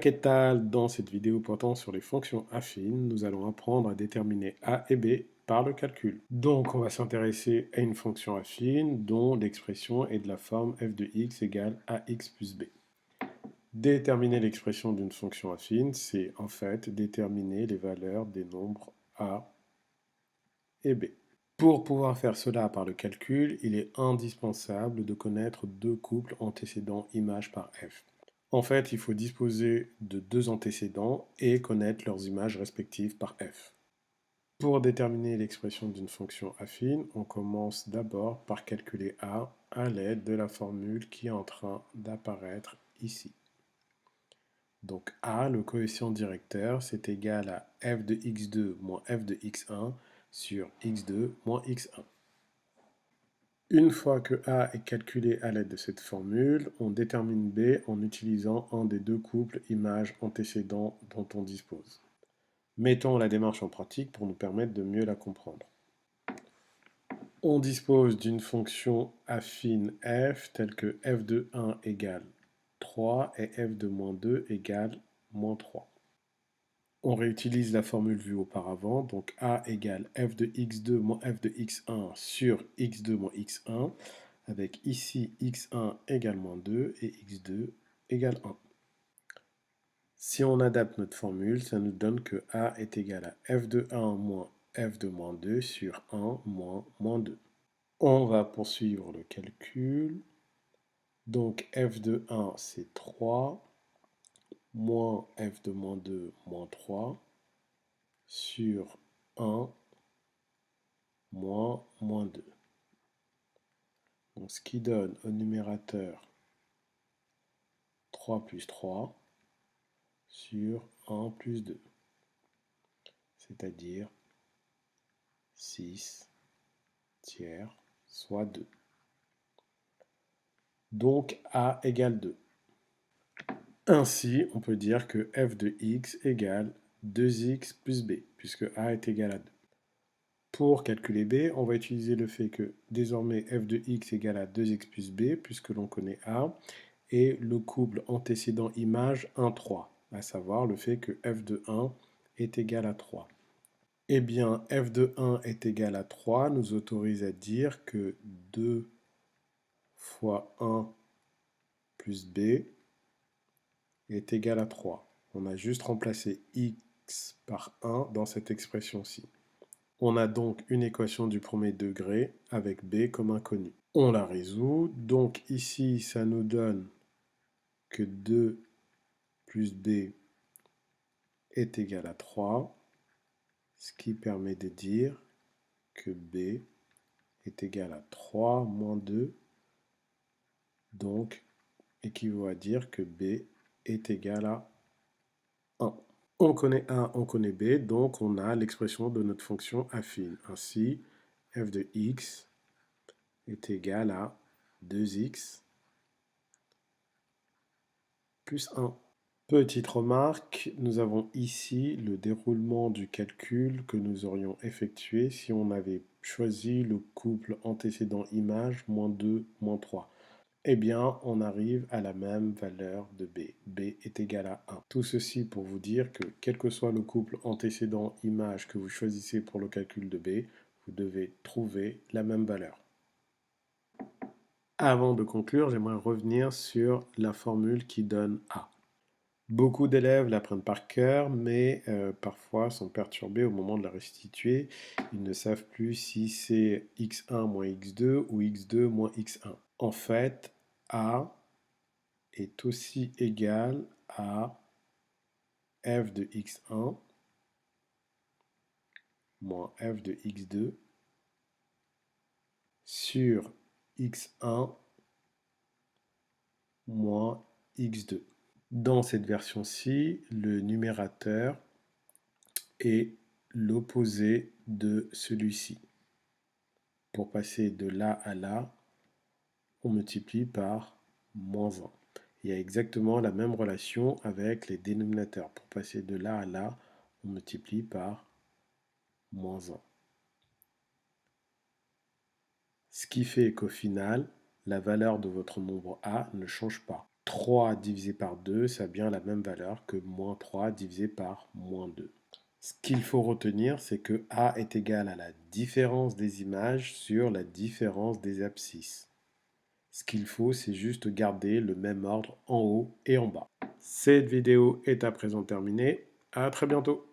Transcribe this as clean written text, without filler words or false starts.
qu'est-ce dans cette vidéo portant sur les fonctions affines, nous allons apprendre à déterminer a et b par le calcul. Donc on va s'intéresser à une fonction affine dont l'expression est de la forme f de x égale ax plus b. Déterminer l'expression d'une fonction affine, c'est en fait déterminer les valeurs des nombres a et b. Pour pouvoir faire cela par le calcul, il est indispensable de connaître deux couples antécédents images par f. En fait, il faut disposer de deux antécédents et connaître leurs images respectives par f. Pour déterminer l'expression d'une fonction affine, on commence d'abord par calculer a à l'aide de la formule qui est en train d'apparaître ici. Donc a, le coefficient directeur, c'est égal à f de x2 moins f de x1 sur x2 moins x1. Une fois que a est calculé à l'aide de cette formule, on détermine b en utilisant un des deux couples images antécédents dont on dispose. Mettons la démarche en pratique pour nous permettre de mieux la comprendre. On dispose d'une fonction affine f telle que f de 1 égale 3 et f de moins 2 égale moins 3. On réutilise la formule vue auparavant, donc a égale f de x2 moins f de x1 sur x2 moins x1, avec ici x1 égale moins 2 et x2 égale 1. Si on adapte notre formule, ça nous donne que a est égal à f de 1 moins f de moins 2 sur 1 moins moins 2. On va poursuivre le calcul. Donc f de 1 c'est 3, moins f de moins 2 moins 3, sur 1 moins moins 2. Donc, ce qui donne au numérateur 3 plus 3 sur 1 plus 2, c'est-à-dire 6 tiers, soit 2. Donc a égale 2. Ainsi, on peut dire que f de x égale 2x plus b, puisque a est égal à 2. Pour calculer b, on va utiliser le fait que désormais f de x égale à 2x plus b, puisque l'on connaît a, et le couple antécédent image 1, 3, à savoir le fait que f de 1 est égal à 3. Eh bien, f de 1 est égal à 3 nous autorise à dire que 2 fois 1 plus b est égal à 3. On a juste remplacé x par 1 dans cette expression-ci. On a donc une équation du premier degré avec b comme inconnu. On la résout, donc ici ça nous donne que 2 plus b est égal à 3, ce qui permet de dire que b est égal à 3 moins 2, donc équivaut à dire que b est égal à 1. On connaît A, on connaît B, donc on a l'expression de notre fonction affine. Ainsi, f de x est égal à 2x plus 1. Petite remarque, nous avons ici le déroulement du calcul que nous aurions effectué si on avait choisi le couple antécédent image moins 2, moins 3. Eh bien, on arrive à la même valeur de b. b est égal à 1. Tout ceci pour vous dire que, quel que soit le couple antécédent image que vous choisissez pour le calcul de b, vous devez trouver la même valeur. Avant de conclure, j'aimerais revenir sur la formule qui donne a. Beaucoup d'élèves l'apprennent par cœur, mais parfois sont perturbés au moment de la restituer. Ils ne savent plus si c'est x1 moins x2 ou x2 moins x1. En fait, a est aussi égal à f de x1 moins f de x2 sur x1 moins x2. Dans cette version-ci, le numérateur est l'opposé de celui-ci. Pour passer de là à là, on multiplie par moins 1. Il y a exactement la même relation avec les dénominateurs. Pour passer de là à là, on multiplie par moins 1. Ce qui fait qu'au final, la valeur de votre nombre a ne change pas. 3 divisé par 2, ça a bien la même valeur que moins 3 divisé par moins 2. Ce qu'il faut retenir, c'est que A est égal à la différence des images sur la différence des abscisses. Ce qu'il faut, c'est juste garder le même ordre en haut et en bas. Cette vidéo est à présent terminée. À très bientôt.